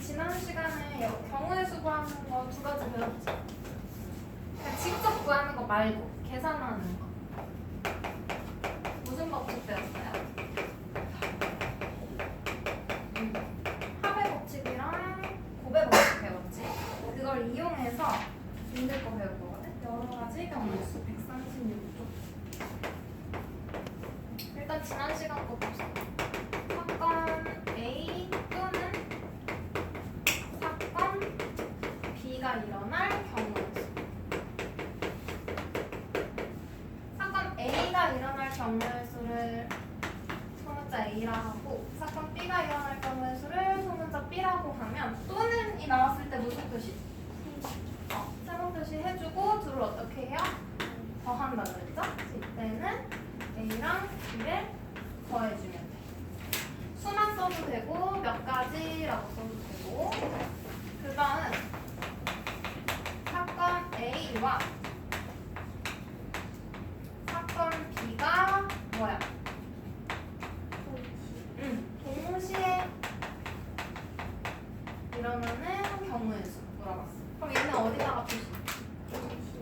지난 시간에 경우의 수 구하는 거 두 가지 배웠지? 그냥 직접 구하는 거 말고 계산하는 거. 무슨 법칙 배웠어요? 합의 법칙이랑 곱의 법칙 배웠지? 그걸 이용해서 힘들 거 배울 거거든? 여러 가지 경우의 수 136쪽. 일단 지난 시간 거 봅시다. 사건 A 또는 사건 B가 일어날 경우의 수. 사건 A가 일어날 경우의 수를 소문자 A라 하고 사건 B가 일어날 경우의 수를 소문자 B라고 하면 또는이 나왔을 때 무슨 표시? 세모 표시 해주고 둘을 어떻게 해요? 더한다 그랬죠? 이때는 A랑 B를 더해주면 돼. 수만 써도 되고 몇 가지라고 써도 되고 그 다음 사건 A와 사건 B가 뭐야? 동시에 일어나는 경우의 수 물어봤어. 그럼 얘는 어디다가 표시?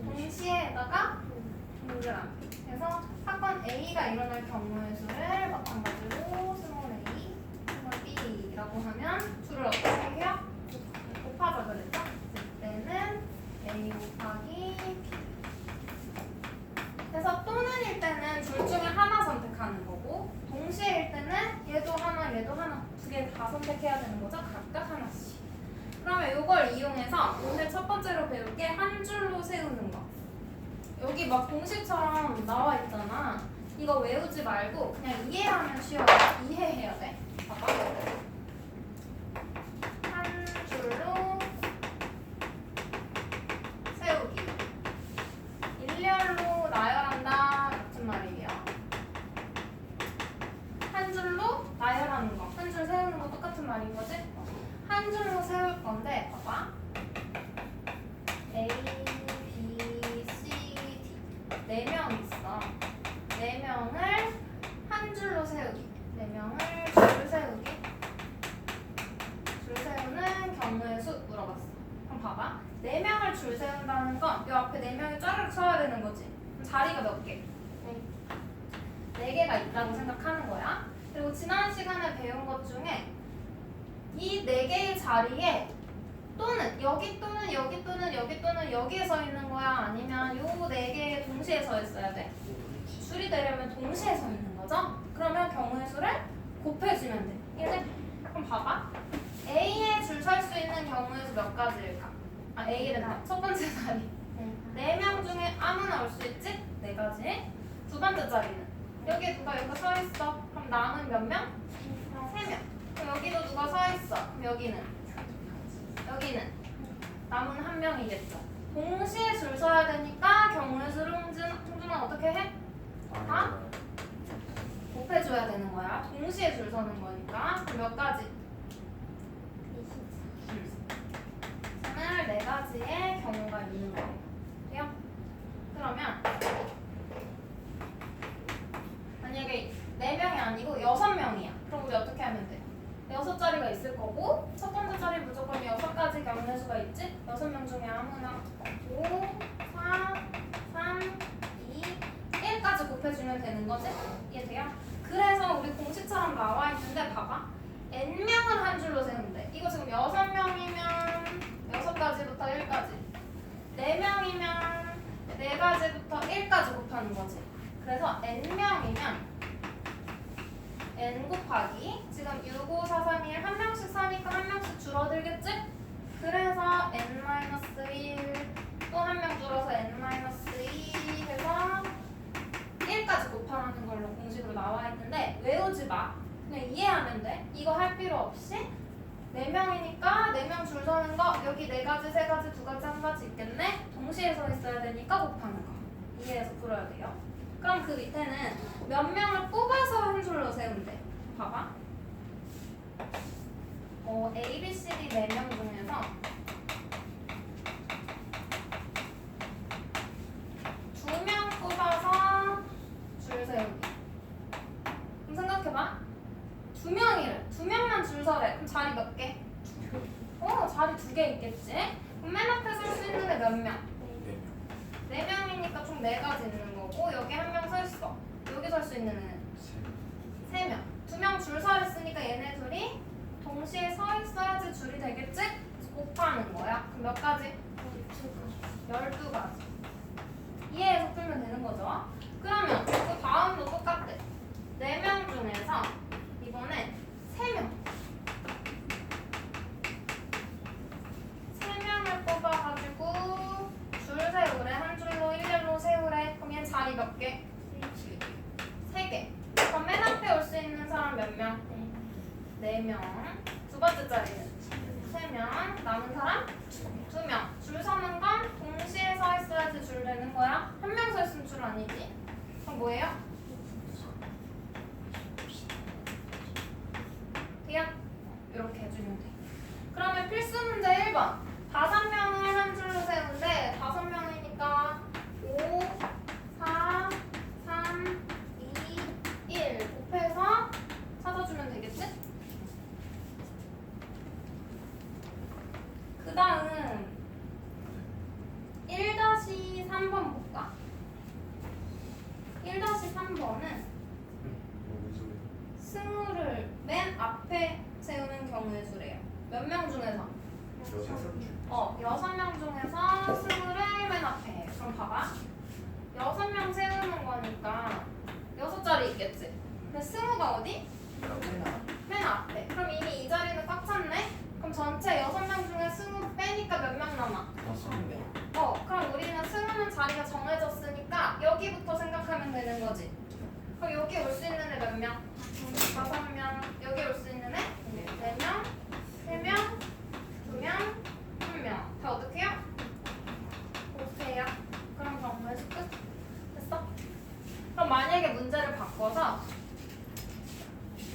동시에다가 동그라미. 그래서 사건 A가 일어날 경우의 수를 마찬가지로 스몰 a, 스몰 b라고 하면 둘을 어떻게 해요? 곱하자 그랬죠? 이때는 a 곱하기 b. 그래서 또는일 때는 둘 중에 하나 선택하는 거고 동시에일 때는 얘도 하나 얘도 하나 두 개 다 선택해야 되는 거죠? 각각 하나씩. 그러면 이걸 이용해서 오늘 첫 번째로 배울 게 한 줄로 세우는 거. 여기 막 공식처럼 나와 있잖아. 이거 외우지 말고 그냥 이해하면 쉬워요. 이해해야 돼. 봐봐. 한 줄로 세우기. 일렬로 나열한다. 같은 말이에요. 한 줄로 나열하는 거. 한 줄 세우는 거 똑같은 말인 거지? 한 줄로 세울 건데 봐봐. A, B, C, D 4명 있어. 4명을 한 줄로 세우기. 4명을 줄 세우기. 줄 세우는 경우의 수 물어봤어. 그럼 봐봐. 4명을 줄 세운다는 건 이 앞에 4명이 짜르르 쳐야 되는 거지. 그럼 자리가 몇 개? 4개가 있다고 생각하는 거야. 그리고 지난 시간에 배운 것 중에 이 4개의 자리에 또는 여기 또는 여기 또는 여기 또는 여기에 서 있는 거야? 아니면 요 4개에 동시에 서 있어야 돼? 줄이 되려면 동시에 서 있는 거죠? 그러면 경우의 수를 곱해주면 돼. 이제 그럼 봐봐. A에 줄 설 수 있는 경우의 수 몇 가지일까? A는 첫 번째 자리. 4명 중에 아무나 올 수 있지? 4가지. 두 번째 자리는 여기에 누가 여기 서 있어. 그럼 남은 몇 명? 3명. 그럼 여기도 누가 서 있어. 그럼 여기는 남은 한 명이겠죠. 동시에 줄 서야 되니까 경우의 수를 홍준은 어떻게 해? 다 곱해줘야 되는 거야. 동시에 줄 서는 거니까. 그럼 몇 가지? 24가지의 경우가 있는 거예요. 그러면 만약에 4명이 아니고 6명이야. 그럼 우리 어떻게 하면 돼? 6자리가 있을 거고 첫 번째 자리 무조건 6가지 경우의 수가 있지? 6명 중에 아무나 5, 4, 3, 2, 1까지 곱해주면 되는 거지? 이해돼요? 그래서 우리 공식처럼 나와 있는데 봐봐. n명을 한 줄로 세우는데 이거 지금 6명이면 6가지부터 1까지 4명이면 4가지부터 1까지 곱하는 거지. 그래서 n명이면 n 곱하기 지금 6, 5, 4, 3, 1 한 명씩 사니까 한 명씩 줄어들겠지? 그래서 n-1 또 한 명 줄어서 n-2 해서 1까지 곱하는 걸로 공식으로 나와 있는데 외우지 마. 그냥 이해하면 돼. 이거 할 필요 없이 4명이니까 4명 줄 서는 거 여기 4가지, 3가지, 2가지, 1가지 있겠네? 동시에 서 있어야 되니까 곱하는 거. 이해해서 풀어야 돼요. 그럼 그 밑에는 몇 명을 뽑아서 한 줄로 세운대. 봐봐. A, B, C, D 4명 중에서 2명 뽑아서 줄 세우기. 그럼 생각해봐. 2명이래. 2명만 줄 서래. 그럼 자리 몇 개? 자리 2개 있겠지? 그럼 맨 앞에 설 수 있는 애 몇 명? 4명이니까 총 4가지 있는 거고 여기 1명 서 있어. 여기 설 수 있는 애는 3명. 2명 줄 서를 쓰니까 얘네 둘이 동시에 서 있어야지 줄이 되겠지? 그래서 곱하는 거야. 그럼 몇 가지? 12가지. 이해해서 풀면 되는 거죠? 그러면 그 다음도 똑같대. 4명 중에서 이번에 3명을 뽑아가지고 줄 세우래. 한 줄로 일렬로 세우래. 그럼 얘 자리 몇 개? 3개. 그럼 맨 앞에 올 수 있는 사람 몇 명? 4명. 두 번째 자리는 3명. 남은 사람? 2명. 줄 서는 건 동시에 서 있어야지 줄 되는 거야. 한 명 서 있으면 줄 아니지? 그럼 뭐예요? 그냥 이렇게 해주면 돼. 그러면 필수 문제 1번. 5명을 한 줄로 세우는데 5명이니까 5, 4, 3, 2, 1 곱해서 찾아주면 되겠지? 그 다음 1-3번 볼까? 1-3번은 승우를 맨 앞에 세우는 경우의 수래요. 몇 명 중에서? 6명 중에서 승우를 맨 앞에 해. 그럼 봐봐. 6명 세우는 거니까 6자리 있겠지? 근데 승우가 어디? 맨 앞에. 그럼 이미 이 자리는 꽉 찼네? 그럼 전체 6명 중에 승우 빼니까 몇 명 남아? 5명. 그럼 우리는 승우는 자리가 정해졌으니까 여기부터 생각하면 되는 거지. 그럼 여기 올 수 있는 애 몇 명? 5명. 여기 올 수 있는 애? 4명, 3명, 2명, 1명. 다 어떻게 해요? 곱해요. 그럼 정리해서 끝. 됐어? 그럼 만약에 문제를 바꿔서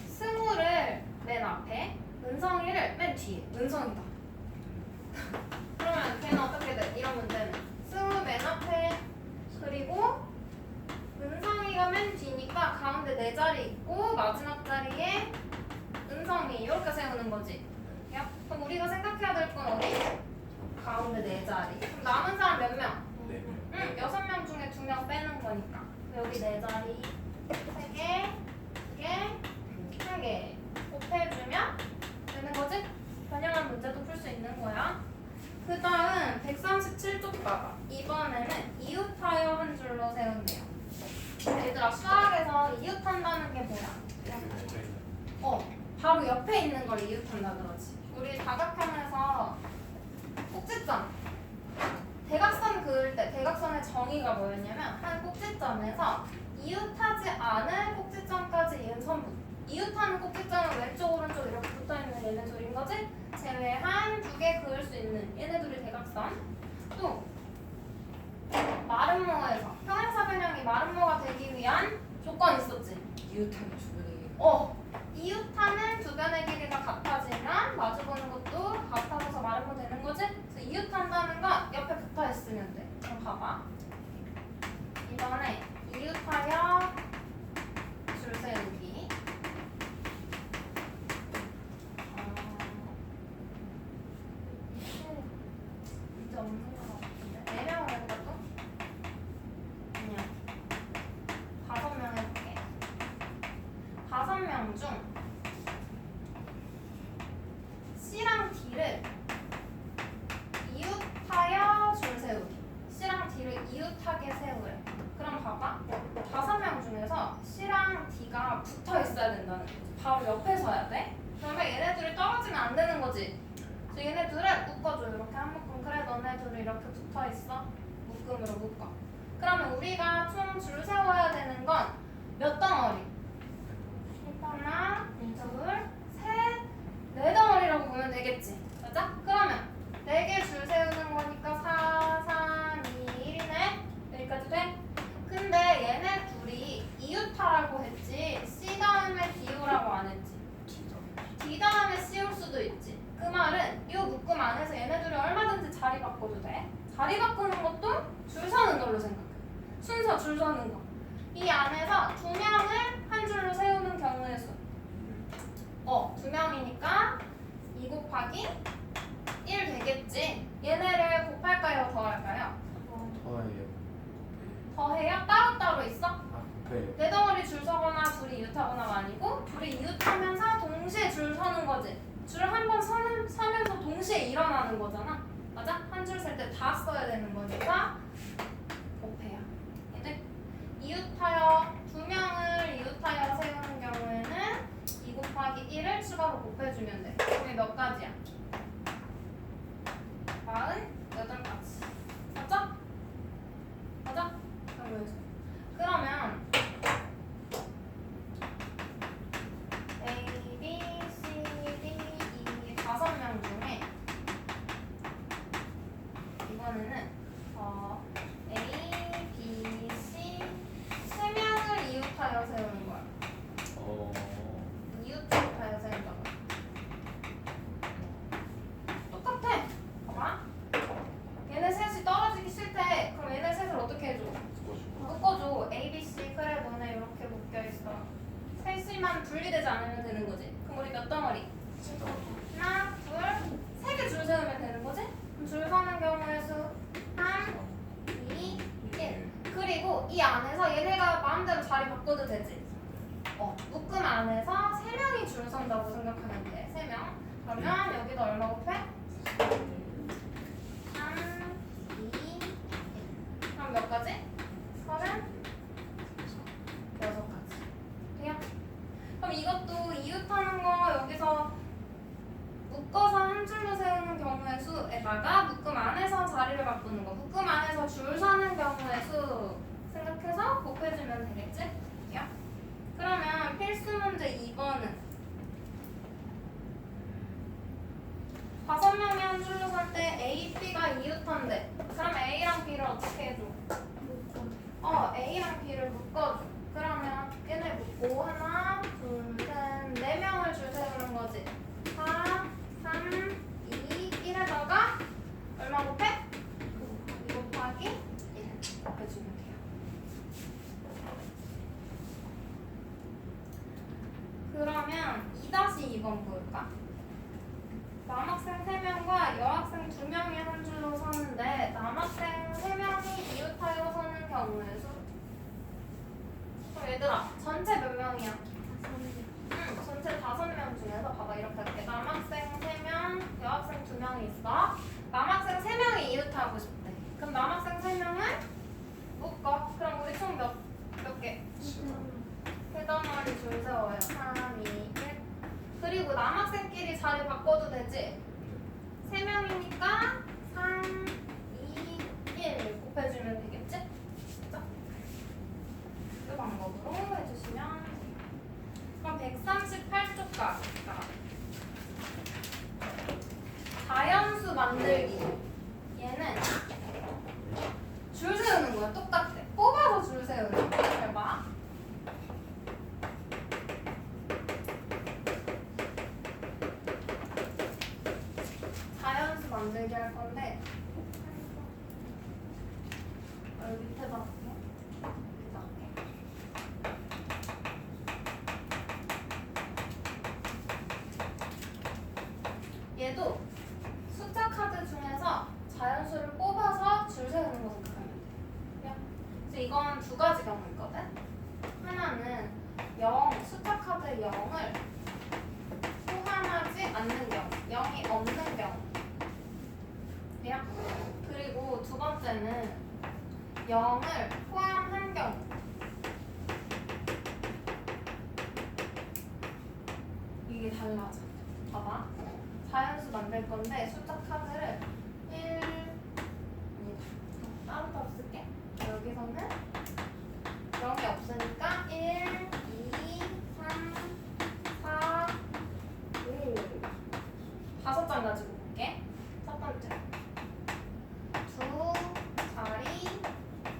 승우를 맨 앞에, 은성이를 맨 뒤에. 은성이다. 그러면 걔는 어떻게 돼? 이런 문제는 승우 맨 앞에, 그리고 은성이가 맨 뒤니까 가운데 4자리 있고 마지막 자리에 은성이 이렇게 세우는 거지. 야? 그럼 우리가 생각해야 될 건 어디? 가운데 4자리. 그럼 남은 사람 몇 명? 6명 중에 2명 빼는 거니까 여기 4자리 3개, 2개, 1개 곱해주면 되는 거지? 변형한 문제도 풀 수 있는 거야. 그 다음 137쪽 봐봐. 이번에는 이웃하여 한 줄로 세운대요. 얘들아 수학에서 이웃한다는 게 뭐야? 바로 옆에 있는 걸 이웃한다 그러지. 우리 다각형에서 꼭지점 대각선 그을 때 대각선의 정의가 뭐였냐면 한 꼭지점에서 이웃하지 않은 꼭지점까지 이은 선분. 이웃하는 꼭지점은 왼쪽 오른쪽 이렇게 붙어있는 얘네 둘인 거지? 제외한 2개 그을 수 있는 얘네 둘이 대각선. 또 마름모에서 평행사 변형이 마름모가 되기 위한 조건이 있었지. 이웃하는 주변에 이웃하는 두 변의 길이가 같아지면 마주보는 것도 같아져서 마름모 되는 거지? 그래서 이웃한다는 건 옆에 붙어 있으면 돼. 그럼 봐봐. 이번에 이웃하여 줄 세우기. 이제 없는 것 같은데. 4명을 해볼까 또? 아니야. 5명 해볼게. 5명 중 C랑 D를 이웃하여 줄 세우기. C랑 D를 이웃하게 세우래. 그럼 봐봐. 5명 중에서 C랑 D가 붙어 있어야 된다는 거지. 바로 옆에 서야 돼. 그러면 얘네들이 떨어지면 안 되는 거지. 그래서 얘네들을 묶어줘. 이렇게 한 묶음. 그래 너네 둘이 이렇게 붙어 있어. 묶음으로 묶어. 그러면 우리가 총 줄 세워야 되는 건 몇 덩어리? 하나, 둘, 셋, 4덩어리라고 보면 되겠지. 맞아? 그러면 4개 줄 세우는 거니까 4, 3, 2, 1이네. 여기까지 돼? 근데 얘네 둘이 이웃하라고 했지 C 다음에 D오라고 안 했지. D 다음에 C 올 수도 있지. 그 말은 이 묶음 안에서 얘네 둘이 얼마든지 자리 바꿔도 돼. 자리 바꾸는 것도 줄 서는 걸로 생각해. 순서 줄 서는 거. 이 안에서 2명을 한 줄로 세우는 경우의 수. 2명이니까 2 곱하기 하는 거잖아. 맞아? 한 줄 셀 때 다 써야 되는 거니까 곱해야. 얘들 이웃하여 두 명을 이웃하여 세우는 경우에는 2 곱하기 1을 추가로 곱해주면 돼. 그게 몇 가지야? 48가지. 맞죠? 맞아? 그러면 A, B, C, D, E 5명 중에 이번에는 A, B, C 3명을 이웃하여 세우는 거야. 이웃하여 세운다고. 똑같아. 봐봐. 얘네 셋이 떨어지기 싫대. 그럼 얘네 셋을 어떻게 해줘? 묶어줘. A, B, C. 그래 너네 이렇게 묶여있어. 셋이만 분리되지 않으면 되는 거지. 그럼 우리 몇 덩어리? 하나, 둘, 세 개 줄 세우면 되는 거지? 그럼 줄 서는 경우의 수 3, 2, 1. 그리고 이 안에서 얘네가 마음대로 자리 바꿔도 되지. 묶음 안에서 3명이 줄 선다고 생각하면 돼. 3명. 그러면 여기다 얼마 곱해? 3, 2, 1. 그럼 몇 가지? 36가지. 돼요? 그럼 이것도 이웃하는 거 여기서 묶어서 한 줄로 세우는 경우의 수에다가 묶음 안에서 자리를 바꾸는 거, 묶음 안에서 줄 서는 경우의 수 생각해서 곱해주면 되겠지? 돼요? 그러면 필수 문제 2번은 5명이 한 줄로 설 때 A, B가 이웃한데 그럼 A랑 B를 어떻게 해줘? A랑 B를 묶어줘. 그러면 얘네 묶고 하나, 둘, 셋, 4명을 줄 세우는 거지. 4, 3, 2, 1에다가 얼마 곱해? 2 곱하기 1 곱해주면 돼요. 그러면 2-2번 볼까? 남학생 3명과 여학생 2명이 한 줄로 서는데 남학생 3명이 이웃하여 서는 경우의 수. 얘들아 전체 몇 명이야? 전체 5명 중에서 봐봐 이렇게 할게. 남학생 3명, 여학생 2명이 있어. 남학생 3명이 이웃하고 싶대. 그럼 남학생 3명을 묶어. 그럼 우리 총 몇 개? 3덩어리 줄 세워요. 3, 2, 1. 그리고 남학생끼리 자리 바꿔도 되지? 3명이니까 3, 2, 1 곱해주면 되겠지? 그죠? 이 방법으로 해주시면 돼요. 그럼 138쪽 가볼까? 자연수 만들기. 얘는 줄 세우는 거야. 똑같아. 뽑아서 줄 세우는 거야. 잘 봐. 자연수 만들기 할 건데 여기 밑에다 할게. 여기다 할게. 얘도 숫자 카드 중에서 자연수를 뽑아서 줄 세우는 거 생각하면 돼. 그래서 이건 2가지 경우 있거든. 하나는 0, 숫자 카드에 0을 포함하지 않는 경우, 0이 없는 경우. 그리고 2번째는 0을 포함한 경우. 이게 달라져. 봐봐. 자연수 만들 건데 숫자 카드를 1 따로 쓸게. 여기서는 0이 없으니까 1, 2, 3, 4, 5 5장 가지고 볼게. 첫 번째 두 자리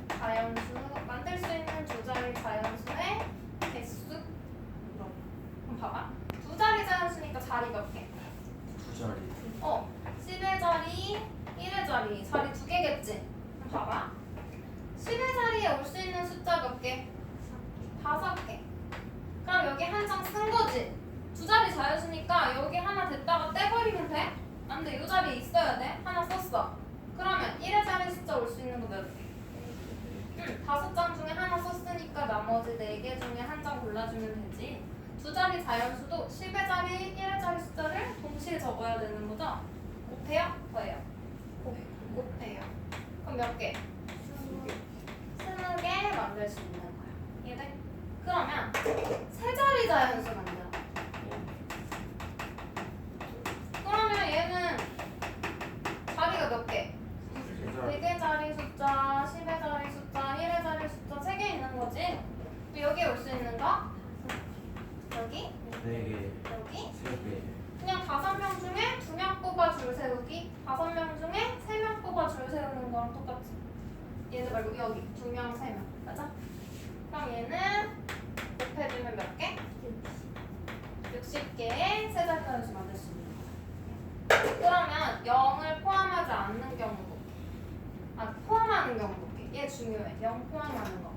자연수 만들 수 있는 2자리 자연수의 개수. 그럼 봐봐. 2자리 자연수니까 자리 몇 개? 2자리. 10의 자리, 1의 자리, 자리 2개겠지? 그럼 봐봐. 10의 자리에 올 수 있는 숫자 몇 개? 5개. 그럼 여기 한 장 쓴 거지? 2자리 자연수니까 여기 하나 됐다가 떼버리면 돼? 안 돼. 이 자리에 있어야 돼. 하나 썼어. 그러면 1의 자리 숫자 올 수 있는 거 몇 개? 5장 중에 하나 썼으니까 나머지 4개 중에 한 장 골라주면 되지. 2자리 자연수도 10의 자리, 1의 자리 숫자를 동시에 적어야 되는 거죠? 곱해요? 더해요? 곱해요. 그럼 몇 개? 20개 만들 수 있는 거야. 이해돼? 그러면 세 자리 자연수 만들어. 그러면 얘는 자리가 몇 개? 100의 자리 숫자, 10의 자리 숫자, 1의 자리 숫자 3개 있는 거지? 또 여기에 올 수 있는 거? 여기? 4개, 여기? 3개. 그냥 5명 중에 2명 뽑아 줄 세우기, 5명 중에 3명 뽑아 줄 세우는 거랑 똑같지. 얘는 말고 여기 2명, 3명. 맞아? 그럼 얘는 곱해주면 몇 개? 60개의 세 자리 자연수 만들 수 있는 거야. 그러면 0을 포함하지 않는 경우 볼게. 포함하는 경우 볼게. 얘 중요해. 0 포함하는 거.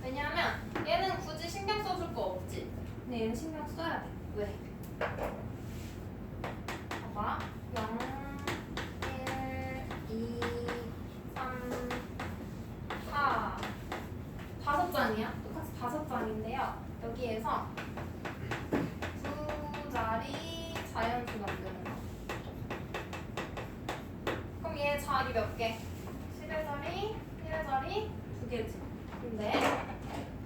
왜냐하면 얘는 굳이 신경 써줄 거 없지. 근데 얘는 신경 써야 돼. 왜? 봐봐. 0, 1, 2, 3, 4. 5장이야. 똑같이 5장인데요. 여기에서 두 자리 자연수 만드는 거. 그럼 얘 자리 몇 개? 10의 자리, 1의 자리 2개지. 근데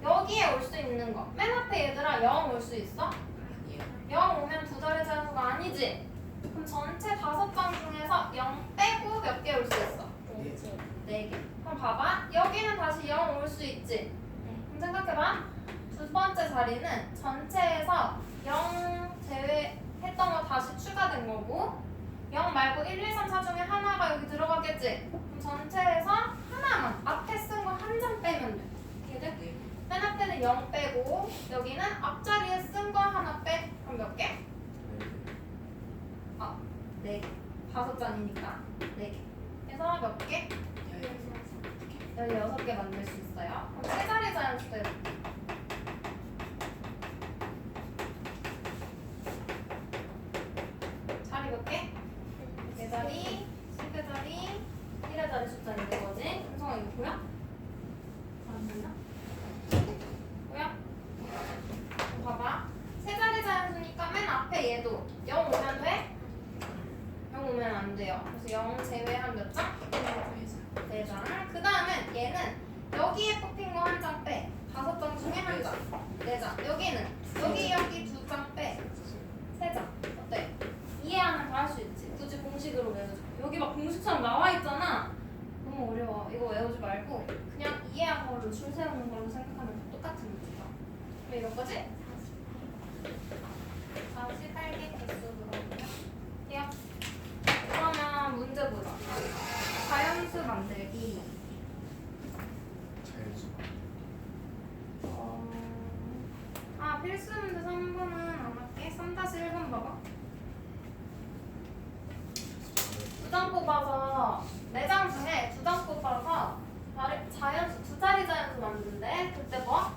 여기에 올 수 있는 거. 맨 앞에 얘들아 0 올 수 있어? 0 오면 두 자리 자연수가 아니지? 그럼 전체 5장 중에서 0 빼고 몇 개 올 수 있어? 4개. 그럼 봐봐. 여기는 다시 0 올 수 있지? 그럼 생각해봐. 두 번째 자리는 전체에서 0 제외했던 거 다시 추가된 거고 0 말고 1, 2, 3, 4 중에 하나가 여기 들어가겠지? 그럼 전체에서 하나만 앞에 쓴 거 한 장 빼면 돼. 이해돼? 맨 앞에는 0 빼고 여기는 앞자리에 쓴 거 하나 빼. 그럼 몇 개? 4개. 5장이니까 4개. 그래서 몇 개? 16개 만들 수 있어요. 그럼 세 자리 자연수 해볼게. 자리 몇 개? 4자리, 10의 자리, 1의 자리 숫자 있는 거지? 현성아 이거 보여? 안 보이나? 보여? 그럼 봐봐. 세 자리 자연수니까 맨 앞에 얘도 0 오면 돼? 0 오면 안 돼요. 그래서 0 제외한 몇 장? 4장. 그 다음에 얘는 여기에 뽑힌 거 한 장 빼. 5장 중에 한 장. 4장. 여기는 여기 2장 빼. 3장. 어때? 이해하면 다 할 수 있지. 굳이 공식으로 외우지. 여기 막 공식처럼 나와 있잖아. 너무 어려워. 이거 외우지 말고 그냥 이해한 걸로 줄 세우는 걸로 생각하면 똑같은 문제다. 왜 이럴 거지? 48개 개수로 해요. 그러면 문제 보자. 자연수 만들기. 필수 문제 3번은 안 할게. 3-1번 봐봐. 2장 뽑아서 4장 중에 2장 뽑아서 자연수 두 자리 자연수 만드는데 그때 뭐?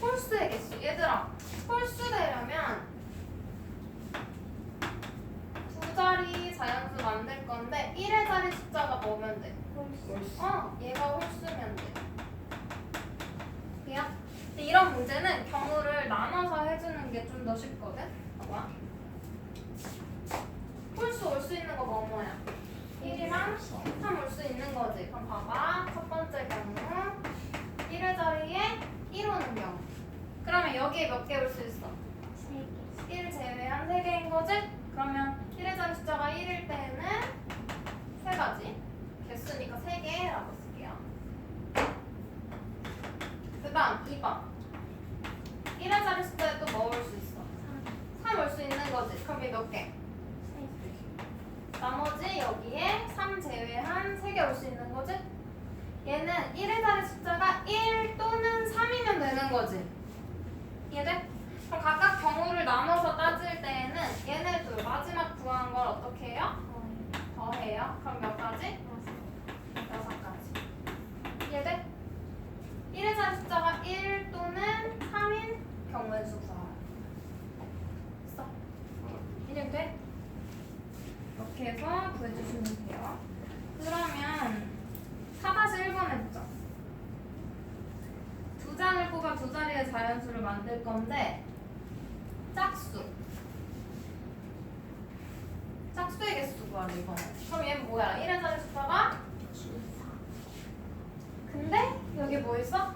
홀수의 개수. 얘들아 홀수 되려면 두 자리 자연수 만들 건데 1의 자리 숫자가 뭐면 돼? 얘가 홀수면 돼. 이해야? 근데 이런 문제는 경우를 나눠서 해주는 게 좀 더 쉽거든? 봐봐. 홀수 올 수 있는 거 뭐야? 1이랑 3 올 수 있는 거지. 그럼 봐봐. 첫 번째 경우 1의 자리에 1 오는 경우. 그러면 여기에 몇 개 올 수 있어? 1 제외한 3개인 거지? 그러면 1의 자리 숫자가 1일 때는 3가지. 개수니까 3개라고 쓸게요. 그 다음 2번. 1의 자리 숫자에 또 뭐 올 수 있어? 3 올 수 있는 거지. 그럼 이게 몇 개? 나머지 여기에 3 제외한 3개 올 수 있는 거지? 얘는 1의 자리 숫자가 1 또는 3이면 되는 거지. 이해돼? 그럼 각각 경우를 나눠서 따질 때에는 얘네 둘 마지막 구한 걸 어떻게 해요? 더해요. 그럼 몇 가지? 6가지. 이해돼? 1의 자리 숫자가 1 또는 3인 경우의 수 구하라. 됐어? 이해돼? 이렇게 해서 구해주시면 돼요. 그러면 4-1번 해보자. 두 장을 뽑아 두 자리의 자연수를 만들 건데 짝수 거야 이번에. 그럼 얘는 뭐야? 1의 자리 숫자가? 근데 여기 뭐 있어?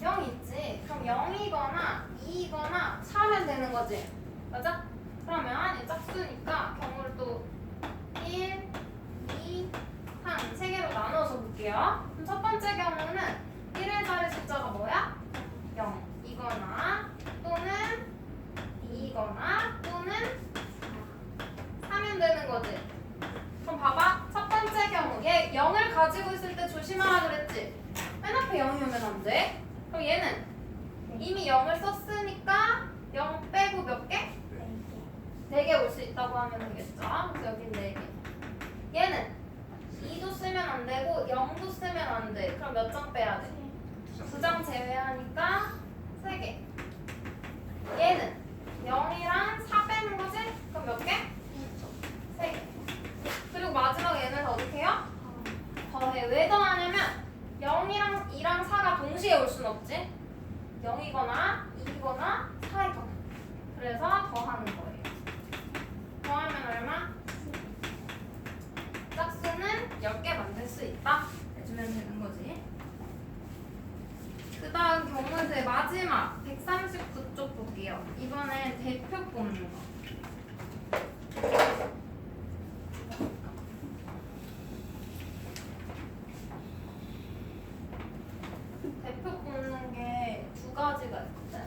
0 있지. 그럼 0이거나 2이거나 4면 되는 거지. 맞아? 그러면 얘 짝수니까 경우를 또 1, 2, 3 세 개로 나눠서 볼게요. 그럼 첫 번째 경우는 1의 자리 숫자가 뭐야? 0이거나 또는 2이거나 또는 4면 되는 거지. 그럼 봐봐. 첫 번째 경우 얘 0을 가지고 있을 때 조심하라 그랬지. 맨 앞에 0이 오면 안 돼. 그럼 얘는 이미 0을 썼으니까 0 빼고 몇 개? 4개 올 수 있다고 하면 되겠죠. 그래서 여긴 4개. 얘는 2도 쓰면 안 되고 0도 쓰면 안 돼. 그럼 몇 장 빼야 돼? 2장 제외하니까 3개. 얘는 0이랑 4 빼는 거지? 그럼 몇 개? 3개. 그리고 마지막 얘는 어떻게 해요? 더해. 왜 더하냐면 0이랑 2랑 4가 동시에 올 순 없지. 0이거나 2이거나 4이거나. 그래서 더하는 거예요. 더하면 얼마? 짝수는 10개 만들 수 있다. 해주면 되는 거지. 그 다음 경문제 마지막 139쪽 볼게요. 이번엔 대표 뽑는 거. 대표 뽑는 게 두 가지가 있거든.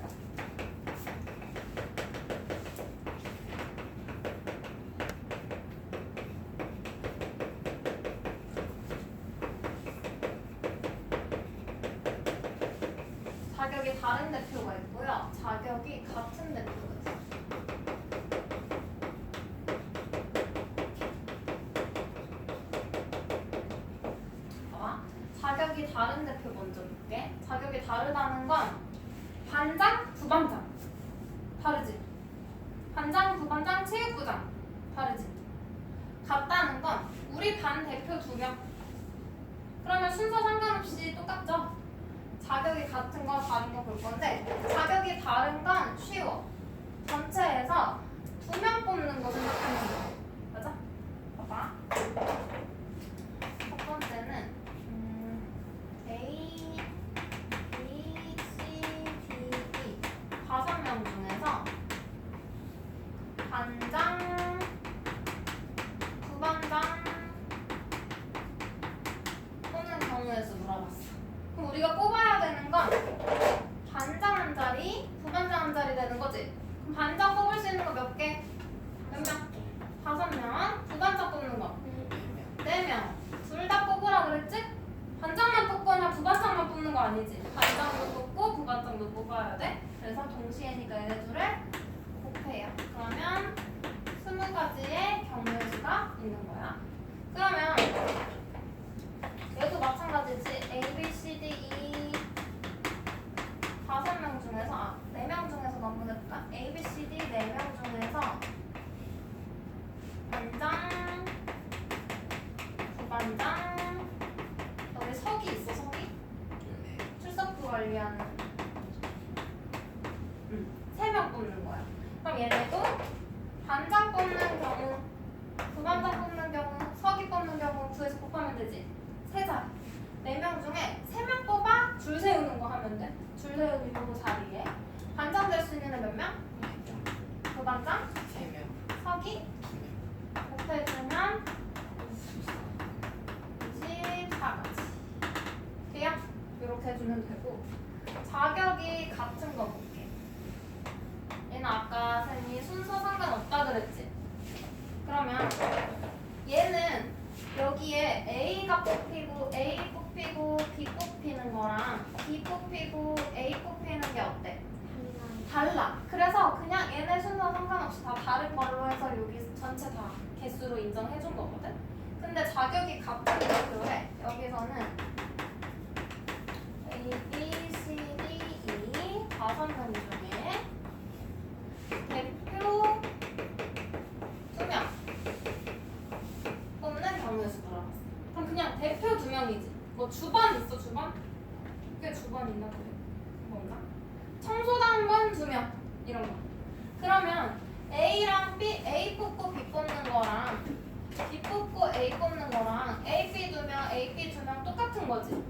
자격이 다른 대표가 있고요. 자격이 같은 대표가 있어요. 자격이 다른 대표 먼저 볼게. 자격이 다르다는 건 반장, 부반장 다르지? 반장, 부반장, 체육부장 다르지? 같다는 건 우리 반 대표 2명. 그러면 순서 상관없이 똑같죠? 자격이 같은 거 다른 거 볼 건데 자격이 다른 건 쉬워. 전체에서 2명 뽑는 거 생각하면 돼. 맞아? 봐봐. 첫 번째는 A, B, C, D, E 5명 중에서 반장, 부반장 뽑는 경우에 서 물어봤어. 그럼 우리가 뽑아야 되는 건 반장 한 자리, 부반장 한 자리 되는 거지. 그럼 반장 뽑을 수 있는 거 몇 개? 몇 명? 5명. 부반장 뽑는 거 4명. 둘 다 뽑으라 그랬지? 반장만 뽑거나 부반장만 뽑는 거 아니지. 반장도 뽑고 부반장도 뽑아야 돼. 그래서 동시에니까 얘네 둘을 곱해요. 그러면 20가지의 경우수가 있는 거야. 그러면 얘도 마찬가지지. A, B, C, D, E 5명 중에서 4명 중에서 넘어갈까? A, B, C, D 4명 중에서 반장, 부반장 여기 서기 있어. 서기? 출석부 관리하는 3명 뽑는 거야. 그럼 얘네도 반장 뽑는 경우, 부반장 뽑는 경우, 서기 뽑는 경우 구해서 곱하면 되지. 3자리. 4명 중에 3명 뽑아 줄 세우는 거 하면 돼. 줄 세우는 요 자리에 반장 될 수 있는 애 몇 명? 부반장? 3명. 서기? 곱해주면 24가지. 돼요? 이렇게 해주면 되고 자격이 같은 거 볼게. 얘는 아까 쌤이 순서 상관없다 그랬지? 그러면 얘는 여기에 A가 뽑히고 A 뽑히고 B 뽑히는 거랑 B 뽑히고 A 뽑히는 게 어때? 달라. 그래서 그냥 얘네 순서 상관없이 다 다른 걸로 해서 여기 전체 다 개수로 인정해 준 거거든? 근데 자격이 같은 대표에 여기서는 A, B, C, D, E 5명 중에 대표 2명 뽑는 경우에서 물어봤어. 그럼 그냥 대표 2명이지. 뭐 주반 있어? 주반? 꽤 주반 있나 그래? 뭐 없나? 청소당번 2명 이런 거. 그러면 A랑 B, A 뽑고 B 뽑는 거랑 꼽는 거지.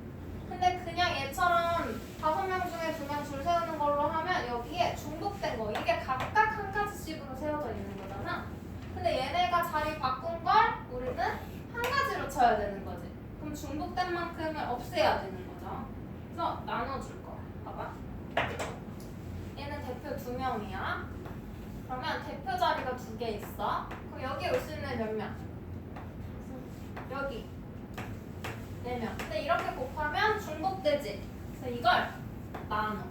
근데 그냥 얘처럼 5명 중에 2명 줄 세우는 걸로 하면 여기에 중복된 거 이게 각각 한 가지씩으로 세워져 있는 거잖아. 근데 얘네가 자리 바꾼 걸 우리는 한 가지로 쳐야 되는 거지. 그럼 중복된 만큼을 없애야 되는 거죠. 그래서 나눠줄 거야. 봐봐. 얘는 대표 2명이야. 그러면 대표 자리가 2개 있어. 그럼 여기 올 수 있는 몇 명? 여기 4명. 근데 이렇게 곱하면 중복되지. 그래서 이걸 나눠.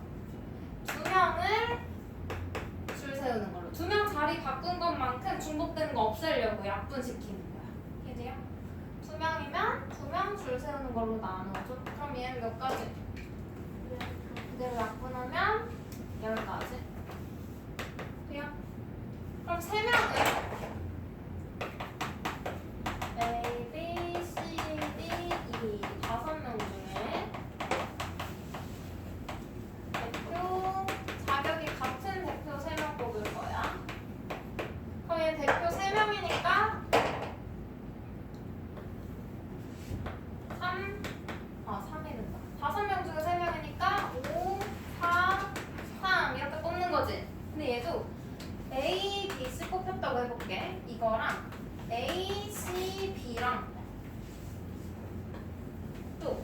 2명을 줄 세우는 걸로. 2명 자리 바꾼 것만큼 중복되는 거 없애려고 약분시키는 거야. 이해돼요? 2명이면 2명 줄 세우는 걸로 나눠줘. 그럼 얘는 몇 가지? 그대로 약분하면 10가지. 돼요? 그럼 3명은 A, B, C, D, E 5명 중에 대표 자격이 같은 대표 3명 뽑을 거야. 그럼 얘 대표 3명이니까 3이는다. 5명 중에 3명이니까 5, 4, 3 이렇게 뽑는 거지. 근데 얘도 A, B, C 뽑혔다고 해볼게. 이거랑 A, C, B랑 또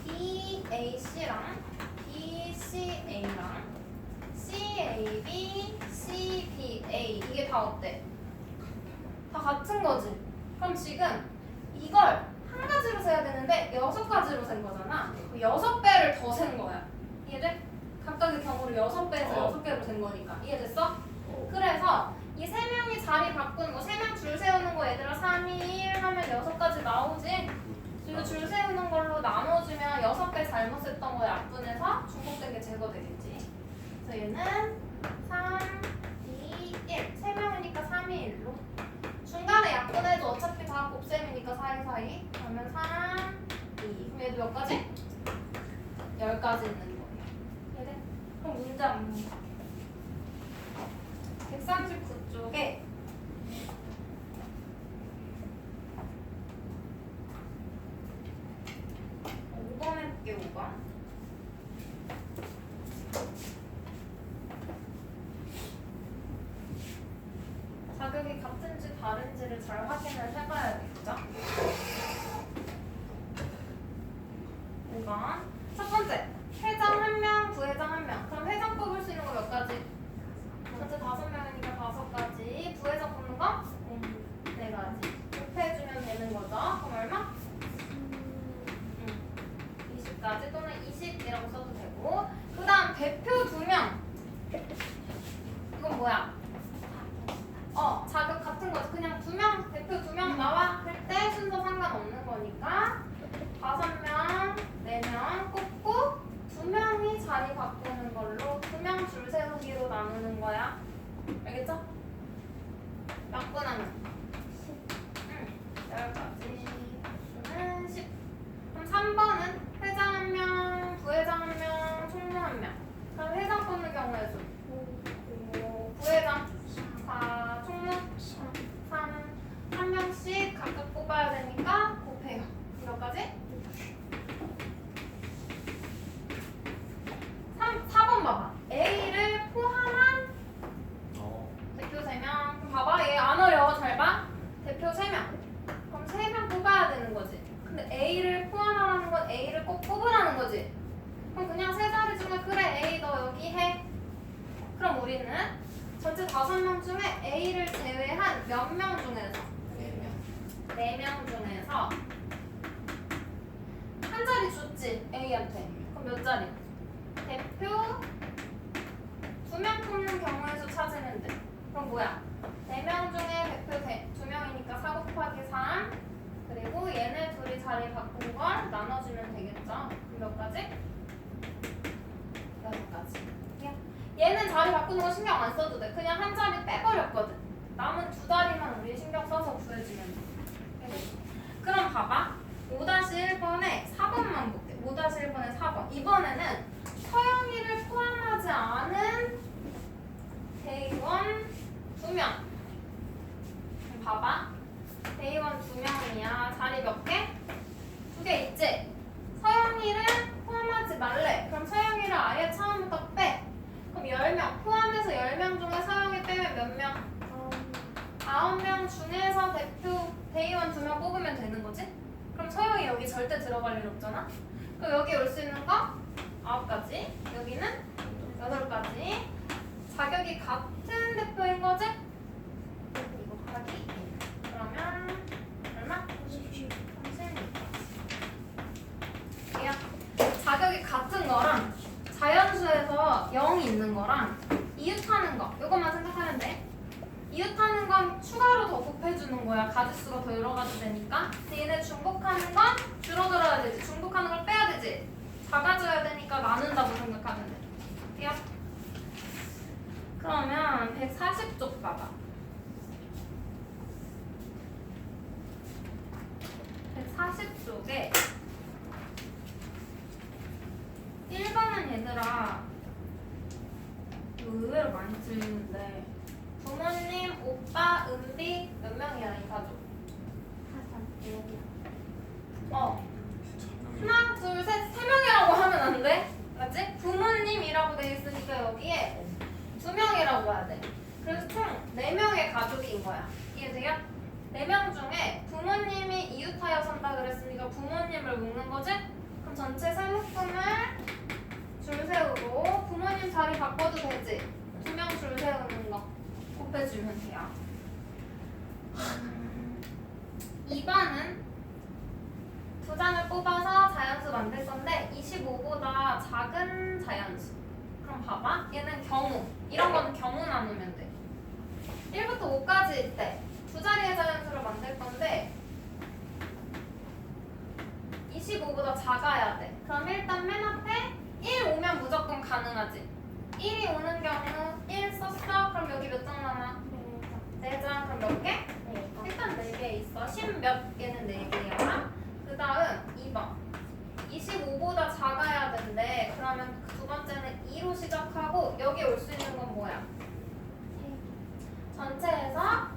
B, A, C랑 B, C, A랑 C, A, B, C, B, A 이게 다 어때? 다 같은 거지. 그럼 지금 이걸 한 가지로 세야 되는데 6가지로 센 거잖아. 6배를 더 센 거야. 이해돼? 각각의 경우를 6배에서 6개로 센 거니까. 이해됐어? 그래서 이 3명이 자리 바꾸는 거, 3명 줄 세우는 거 얘들아 3, 2, 1 하면 6가지 나오지? 이거 줄 세우는 걸로 나눠주면 6배 잘못 썼던 거 약분해서 중복된 게 제거되겠지. 그래서 얘는 3, 2, 1 3명이니까 3, 2, 1로 중간에 약분해도 어차피 다 곱셈이니까 사이사이 그러면 3, 2 그럼 얘도 몇 가지? 10가지 있는 거예요. 얘네? 그럼 문제 안 문제 139쪽에 5번 해볼게. 5번 자격이 같은지 다른지를 잘 확인을 해봐야겠죠? 5번 첫 번째 회장 1명, 부회장 1명. 그럼 회장 뽑을 수 있는 거 몇 가지? 전체 5명이니까 5가지. 부회장 뽑는 거? 4가지. 곱해주면 되는 거죠. 그럼 얼마? 20가지 또는 20이라고 써도 되고. 그 다음 대표 2명. 이건 뭐야? 자격 같은 거지. 그냥 2명, 대표 2명 나와 할 때 순서 상관없는 거니까 5명, 4명 꼽고 2명이 자리 바꾸는 걸로 2명 줄 세우기로 나누는 거야. 알겠죠? 약분하면 10가지 수는 10. 그럼 3번은 회장 1명, 부회장 1명, 총무 1명. 그럼 회장 뽑는 경우에 좀 부회장 4, 총무 3, 한 명씩 각각 뽑아야 되니까 곱해요. 몇 가지? 4번 봐봐. A를 포함한 대표 3명. 그럼 봐봐. 얘 안 어려워. 잘 봐. 대표 3명. 그럼 3명 뽑아야 되는 거지. 근데 A를 포함하라는 건 A를 꼭 뽑으라는 거지. 그럼 그냥 세 자리 중에 그래 A 너 여기 해. 그럼 우리는 전체 5명 중에 A를 제외한 몇 명 중에서 4명 중에서 한 자리 줬지 A한테. 그럼 몇 자리? 대표 2명 뽑는 경우의 수 찾으면 돼. 그럼 뭐야? 4명 중에 대표 2명이니까 4 곱하기 3 그리고 얘네 둘이 자리 바꾼 걸 나눠주면 되겠죠? 그럼 몇 가지? 6가지. 얘는 자리 바꾸는 거 신경 안 써도 돼. 그냥 한 자리 빼버렸거든. 남은 2자리만 우리 신경 써서 구해주면 돼. 그럼 봐봐. 5-1번에 4번만 볼게. 5-1번에 4번. 이번에는 서영이를 포함하지 않은 대의원 2명. 봐봐. 대의원 2명이야. 자리 몇 개? 2개 있지? 서영이를 포함하지 말래. 그럼 서영이를 아예 처음부터 빼. 그럼 10명 포함해서 10명 중에 서영이 빼면 몇 명? 9명 중에서 대표 대의원 2명 뽑으면 되는 거지? 그럼 서영이 여기 절대 들어갈 일 없잖아? 그럼 여기 올 수 있는 거 9가지, 여기는 8가지. 자격이 같은 대표인 거지? 이거 곱하기 그러면 얼마? 36. 자격이 같은 거랑 자연수에서 0이 있는 거랑 이웃하는 거 이것만 생각하면 돼. 이웃하는 건 추가로 더 곱해주는 거야. 가지수가 더 여러 가지 되니까. 근데 얘네 중복하는 건 줄어들어야 되지. 중복하는 걸 빼야 되지. 작아져야 되니까 나눈다고 생각하면 돼. 돼요? 그러면 140쪽 봐봐. 140쪽에 1번은 얘들아 이거 의외로 많이 틀리는데 부모님, 오빠, 은비 몇 명이야 이 가족? 하나, 둘, 셋, 세 명이라고 하면 안 돼. 맞지? 부모님이라고 돼 있으니까 여기에 2명이라고 해야 돼. 그래서 총 4명의 가족인 거야. 이해돼요? 4명 중에 부모님이 이웃하여 산다 그랬으니까 부모님을 묶는 거지? 그럼 전체 세묶음을 줄 세우고 부모님 자리 바꿔도 되지? 2명 줄 세우는 거 곱해주면 돼요. 2번은 2장을 뽑아서 자연수 만들 건데 25보다 작은 자연수. 그럼 봐봐. 얘는 경우. 이런 거는 경우 나누면 돼. 1부터 5까지일 때 두 자리의 자연수를 만들 건데 25보다 작아야 돼. 그럼 일단 맨 앞에 1 오면 무조건 가능하지. 1이 오는 경우 1 썼어? 그럼 여기 몇 장 남아? 4장. 그럼 몇 개? 일단 4개 있어. 10 몇 개는 4개야. 그 다음 2번 25보다 작아야 된대. 그러면 두 번째는 2로 시작하고 여기 올 수 있는 건 뭐야? 전체에서